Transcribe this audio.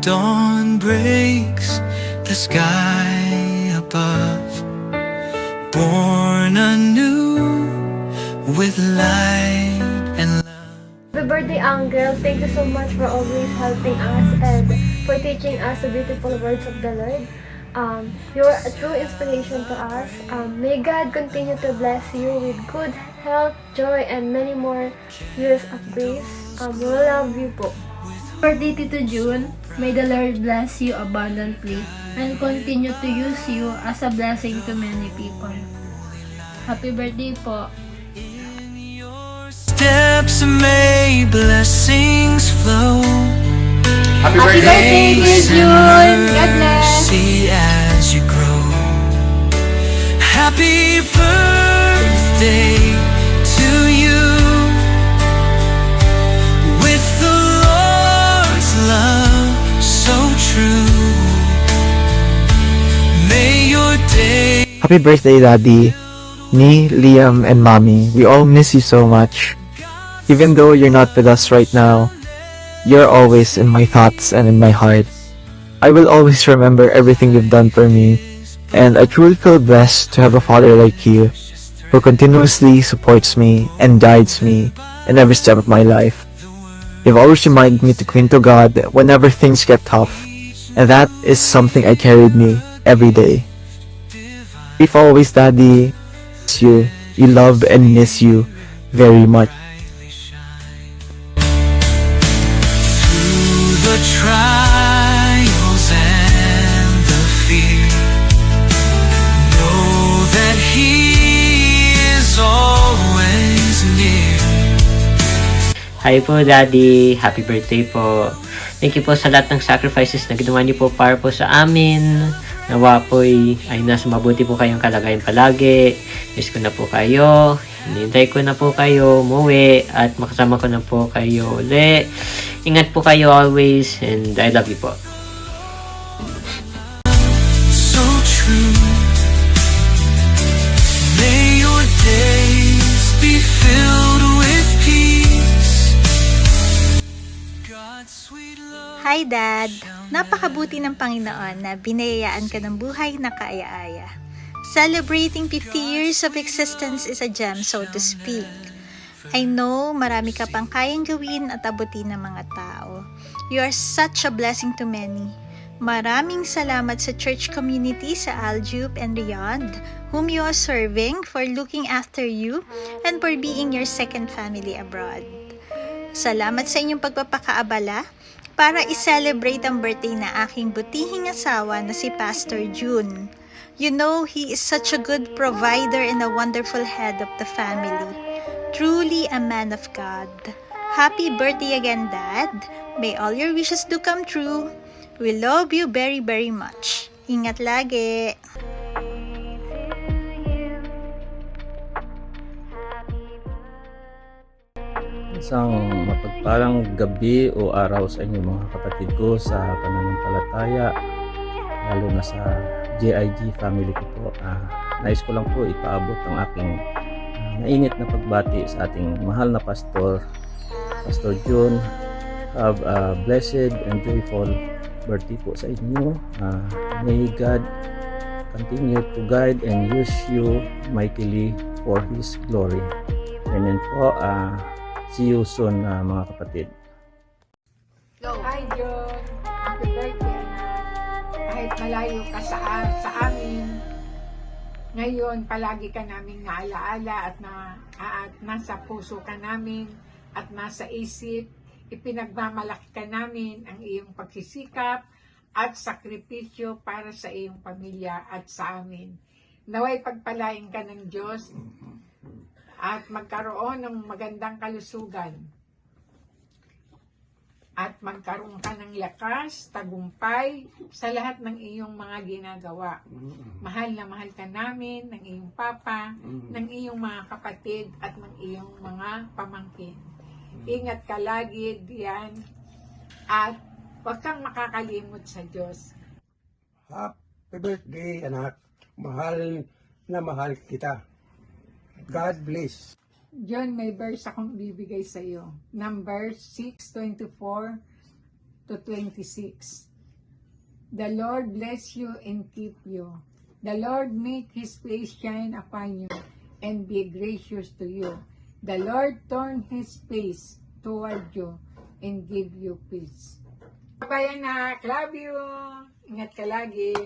dawn breaks the sky above, born anew with light and love. Happy birthday, Angel. Thank you so much for always helping us and for teaching us the beautiful words of the Lord. You're a true inspiration to us. May God continue to bless you with good health, joy, and many more years of grace. We love you po. Birthday Tito June, may the Lord bless you abundantly and continue to use you as a blessing to many people. Happy birthday po. Steps may blessings flow. Happy Happy birthday, Tito June! God bless! See as you grow. Happy birthday to you. With the Lord's love so true. May your day. Happy birthday, Daddy. Me, Liam, and Mommy, we all miss you so much. Even though you're not with us right now, you're always in my thoughts and in my heart. I will always remember everything you've done for me, and I truly feel blessed to have a father like you, who continuously supports me and guides me in every step of my life. You've always reminded me to cling to God whenever things get tough, and that is something I carried me every day. If always, Daddy, you love and miss you very much. Through the trials and the fear, know that He is always near. Hi po, Daddy. Happy birthday po. Thank you po sa lahat ng sacrifices na ginawa niyo po para po sa amin. Nawa po ay nasa mabuti po kayong kalagayan palagi. Miss ko na po kayo. Hinintay ko na po kayo umuwi at makasama ko na po kayo uli. Ingat po kayo always and I love you po. So true. May your days be filled with peace. God's sweet love. Hi Dad! Napakabuti ng Panginoon na binayaan ka ng buhay na kaaya-aya. Celebrating 50 years of existence is a gem, so to speak. I know marami ka pang kayang gawin at abutin ng mga tao. You are such a blessing to many. Maraming salamat sa church community sa Aljub and Riyadh, whom you are serving, for looking after you and for being your second family abroad. Salamat sa inyong pagpapakaabala para i-celebrate ang birthday na aking butihing asawa na si Pastor June. You know, he is such a good provider and a wonderful head of the family. Truly a man of God. Happy birthday again, Dad. May all your wishes do come true. We love you very, very much. Ingat lagi. Isang mapagpalang gabi o araw sa inyo mga kapatid ko sa pananampalataya, lalo na sa JIG family ko po. Nais ko lang po ipaabot ang aking mainit na pagbati sa ating mahal na pastor, Pastor June. Have a blessed and joyful birthday po sa inyo. May God continue to guide and use you mightily for His glory. Amen po. See you soon mga kapatid. Hi John, happy birthday anak. Kahit malayo ka sa amin, ngayon palagi ka naming naalaala at nasa puso ka namin at nasa isip. Ipinagmamalaki ka namin ang iyong pagsisikap at sakripisyo para sa iyong pamilya at sa amin. Naway pagpalain ka ng Diyos at magkaroon ng magandang kalusugan at magkaroon ka ng lakas, tagumpay sa lahat ng iyong mga ginagawa. Mahal na mahal ka namin, ng iyong papa, ng iyong mga kapatid at ng iyong mga pamangkin. Ingat ka lagi diyan at huwag kang makakalimot sa Diyos. Happy birthday, anak. Mahal na mahal kita. God bless. John, may verse akong bibigay sa iyo. Number 6:24 to 26. The Lord bless you and keep you. The Lord make His face shine upon you and be gracious to you. The Lord turn His face toward you and give you peace. Bye, anak. Love you. Ingat ka lagi.